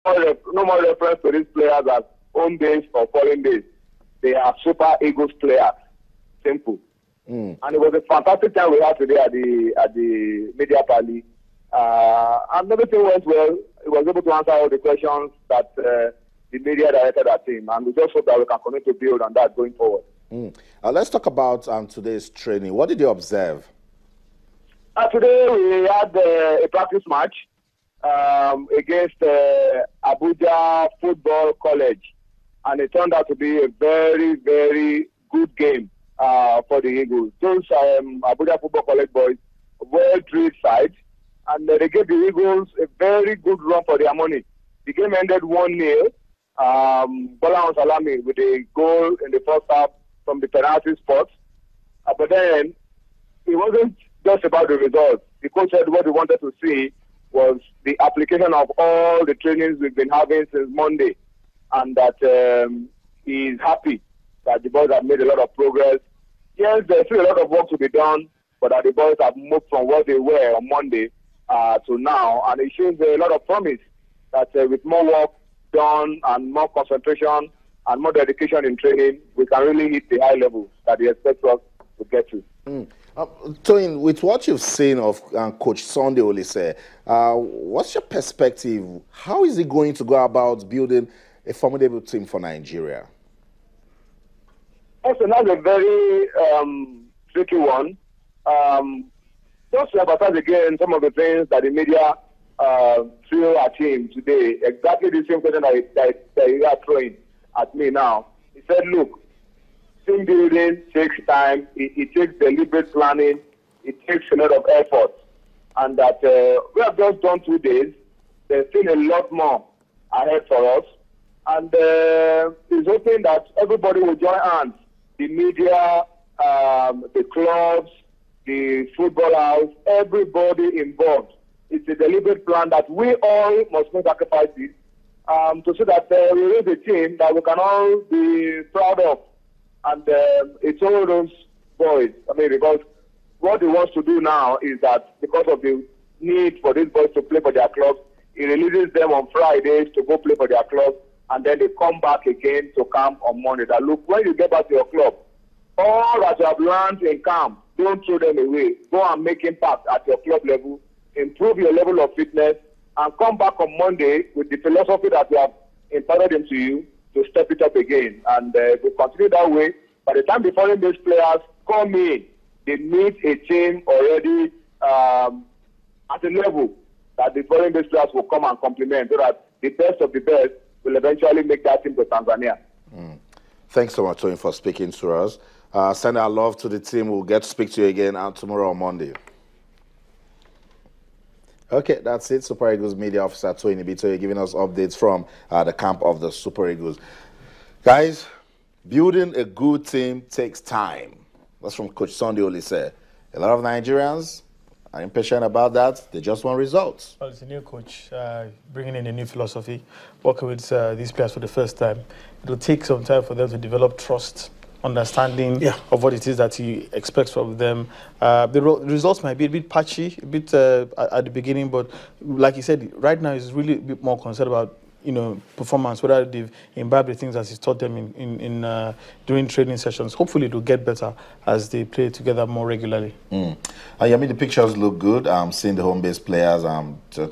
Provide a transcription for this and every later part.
No more reference to these players as home base or foreign base. They are Super Eagles players. Simple. And it was a fantastic time we had today at the media party. And everything went well. He was able to answer all the questions that the media directed at him. And we just hope that we can continue to build on that going forward. Let's talk about today's training. What did you observe? Today we had a practice match against Abuja Football College. And it turned out to be a very, very good game for the Eagles. Those Abuja Football College boys, well-drilled side. And they gave the Eagles a very good run for their money. The game ended 1-0. Bola Salami with a goal in the first half from the penalty spot. But then it wasn't just about the results. The coach said what he wanted to see was the application of all the trainings we've been having since Monday, and that he is happy that the boys have made a lot of progress. Yes, there's still a lot of work to be done, but that the boys have moved from what they were on Monday to now, and it shows a lot of promise that with more work done and more concentration and more dedication in training, we can really hit the high levels that he expects us to get to. Toyin, with what you've seen of Coach Sunday Olise, what's your perspective? How is he going to go about building a formidable team for Nigeria? Also, that's a very tricky one. Just to emphasize again some of the things that the media threw at him today, exactly the same question that you are throwing at me now. He said, look, team building takes time, it takes deliberate planning, it takes a lot of effort, and that we have just done 2 days. There's still a lot more ahead for us, and he's hoping that everybody will join hands, the media, the clubs, the football house, everybody involved. It's a deliberate plan that we all must make sacrifices to see that we raise a team that we can all be proud of. And it's all those boys. I mean, because what he wants to do now is that because of the need for these boys to play for their clubs, he releases them on Fridays to go play for their clubs, and then they come back again to camp on Monday. That look, when you get back to your club, all that you have learned in camp, don't throw them away. Go and make impact at your club level, improve your level of fitness, and come back on Monday with the philosophy that we have imparted into you to step it up again. And if we continue that way, by the time the foreign based players come in, they meet a team already at a level that the foreign based players will come and complement, so that the best of the best will eventually make that team to Tanzania. Thanks so much, Tony, for speaking to us. Send our love to the team. We'll get to speak to you again tomorrow on Monday. Okay, that's it. Super Eagles media officer Tony Ibitoye giving us updates from the camp of the Super Eagles. Guys, building a good team takes time. That's from Coach Sunday Olise. A lot of Nigerians are impatient about that. They just want results. Well, it's a new coach, bringing in a new philosophy, working with these players for the first time. It will take some time for them to develop trust, understanding of what it is that he expects from them. The results might be a bit patchy, a bit at the beginning, but like he said, right now he's really a bit more concerned about performance, whether they've imbibed the things as he's taught them in during training sessions. Hopefully it will get better as they play together more regularly. I mean, the pictures look good. Seeing the home-based players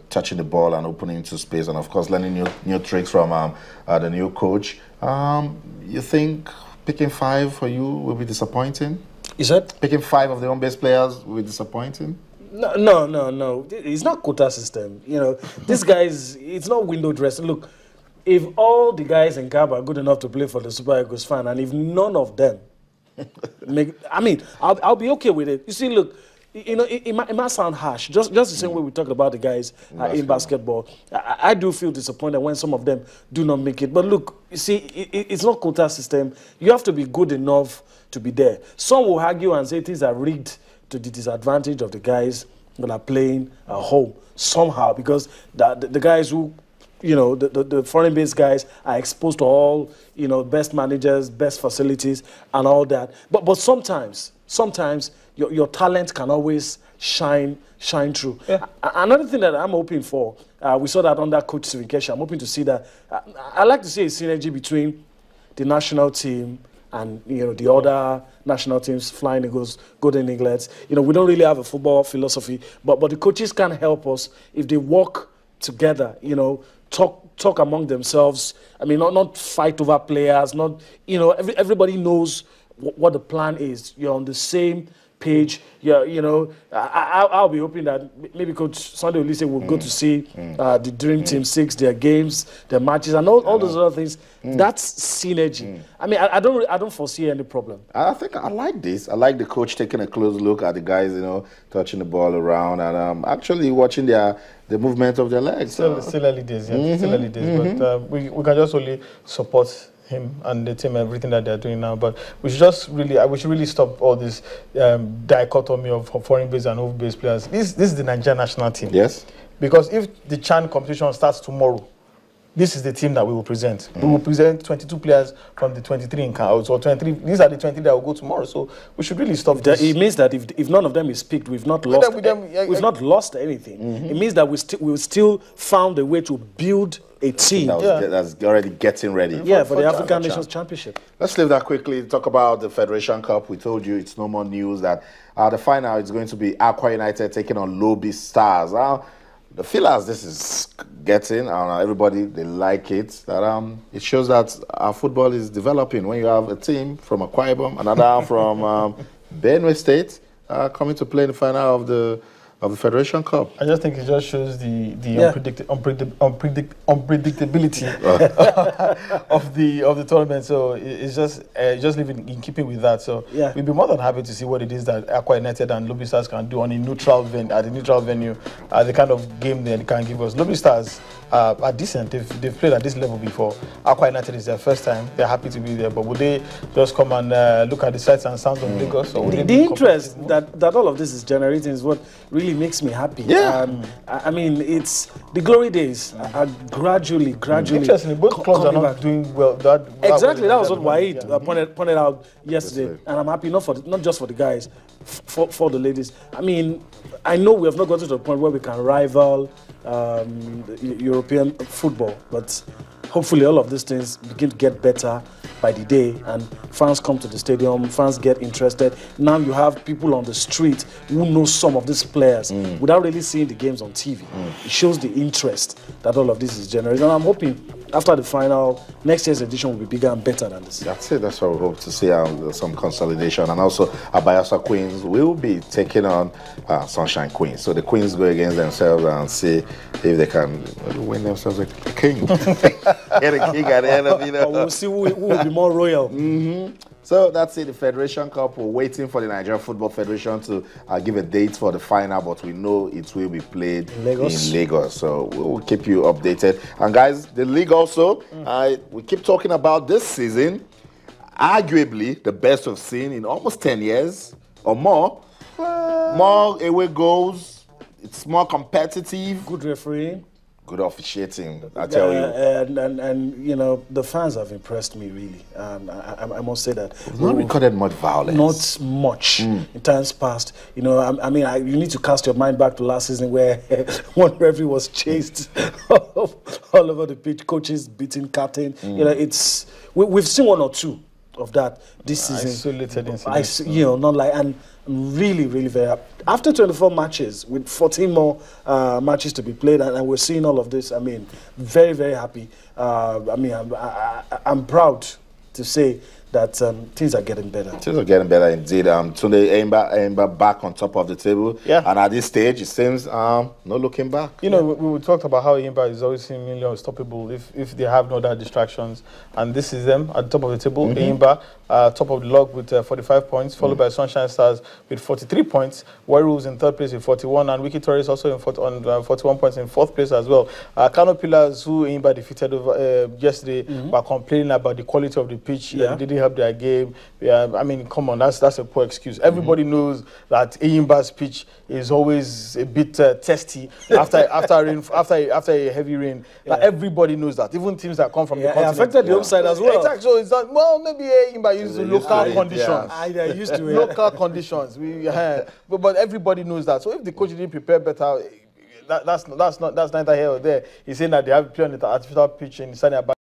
touching the ball and opening into space, and of course learning new tricks from the new coach. You think picking 5 for you will be disappointing? You said? Picking 5 of the home-based players will be disappointing? No. It's not quota system. These guys, it's not window dressing. Look, if all the guys in Cab are good enough to play for the Super Eagles fan, and if none of them I'll be okay with it. You see, look, it might sound harsh, just the same way we talked about the guys in basketball. I do feel disappointed when some of them do not make it. But look, you see, it's not quota system. You have to be good enough to be there. Some will argue and say things are rigged to the disadvantage of the guys that are playing at home somehow, because the guys who the foreign-based guys are exposed to all, best managers, best facilities, and all that. But sometimes your talent can always shine through. Yeah. Another thing that I'm hoping for, we saw that under Coach Sirikeshi. I'm hoping to see that. I like to see a synergy between the national team and the other national teams, Flying Eagles, Golden Eaglets. We don't really have a football philosophy, but the coaches can help us if they work together. Talk among themselves. I mean, not fight over players. Not everybody knows what the plan is. You're on the same page. I'll be hoping that maybe Coach Sunday Olise will go to see the Dream Team 6, their games, their matches, and all those other things. That's synergy. I mean, I don't foresee any problem. I think I like this. I like the coach taking a close look at the guys, touching the ball around and actually watching the movement of their legs. Still early days, yeah. Still early days, but we can just only support him and the team, everything that they're doing now. But we should really stop all this dichotomy of foreign-based and home-based players. This is the Nigerian national team. Yes. Because if the CHAN competition starts tomorrow, this is the team that we will present. We will present 22 players from the 23 in Counts, or 23. These are the 23 that will go tomorrow. So we should really stop this. It means that if none of them is picked, we've not lost. We've not lost anything. It means that we still found a way to build a team that's already getting ready. Yeah, for the African Nations Championship. Let's leave that quickly. Talk about the Federation Cup. We told you it's no more news that the final is going to be Aqua United taking on Lobby Stars. The feel as this is getting, everybody, they like it. That it shows that our football is developing. When you have a team from Akwa Ibom, another from Benue State, coming to play in the final of the Federation Cup. I just think it just shows the unpredictability of the tournament. So it's just living in keeping with that. So we'd be more than happy to see what it is that Aqua United and Lobby Stars can do on a neutral venue, the kind of game they can give us. Lobby Stars are decent. They've played at this level before. Aqua United is their first time. They're happy to be there. But would they just come and look at the sights and sounds of Lagos? Or the interest that all of this is generating is what really makes me happy. Yeah. I mean, it's the glory days are gradually. Interestingly, both clubs are not doing well. Exactly. That was what Wahid pointed out yesterday, and I'm happy not just for the guys, for the ladies. I mean, I know we have not gotten to the point where we can rival European football, but hopefully all of these things begin to get better by the day, and fans come to the stadium, fans get interested. Now you have people on the street who know some of these players without really seeing the games on TV. It shows the interest that all of this is generating, and I'm hoping after the final, next year's edition will be bigger and better than this. That's it. That's what we hope to see, some consolidation. And also, Abayasa Queens will be taking on Sunshine Queens. So the Queens go against themselves and see if they can win themselves a king. Get a king at the end of, We'll see who will be more royal. So that's it, the Federation Cup. We're waiting for the Nigerian Football Federation to give a date for the final, but we know it will be played in Lagos. So we'll keep you updated. And guys, the league also, we keep talking about this season, arguably the best we've seen in almost 10 years or more. More away goals, it's more competitive. Good refereeing. Good officiating, I tell you. And the fans have impressed me, really. I must say that. We've not recorded much violence. Not much in times past. You need to cast your mind back to last season where one referee was chased all over the pitch, coaches beating captain. We've seen one or two of that this season. Isolated incidents. Not like, and really very happy. After 24 matches, with 14 more matches to be played, and we're seeing all of this, I mean, very, very happy. I'm proud to say that things are getting better. Things are getting better indeed. Tunde Eimba back on top of the table. Yeah. And at this stage, it seems no looking back. We talked about how Eimba is always seemingly unstoppable if they have no other distractions. And this is them at the top of the table. Eimba, top of the log with 45 points, followed by Sunshine Stars with 43 points. Warriors in third place with 41, and Wiki Torres also on 41 points in fourth place as well. Kano Pillars, who Eimba defeated yesterday, were complaining about the quality of the pitch. It didn't help help their game. Yeah, I mean, come on, that's a poor excuse. Everybody knows that Eyimba's pitch is always a bit testy after a heavy rain. Like, everybody knows that. Even teams that come from the continent. It affected the upside as well. Exactly. So it's not, well, maybe Eyimba used to local conditions. They're used to it. Local conditions. But everybody knows that. So if the coach didn't prepare better, that's neither here or there. He's saying that they have to play on the artificial pitch in Sanya.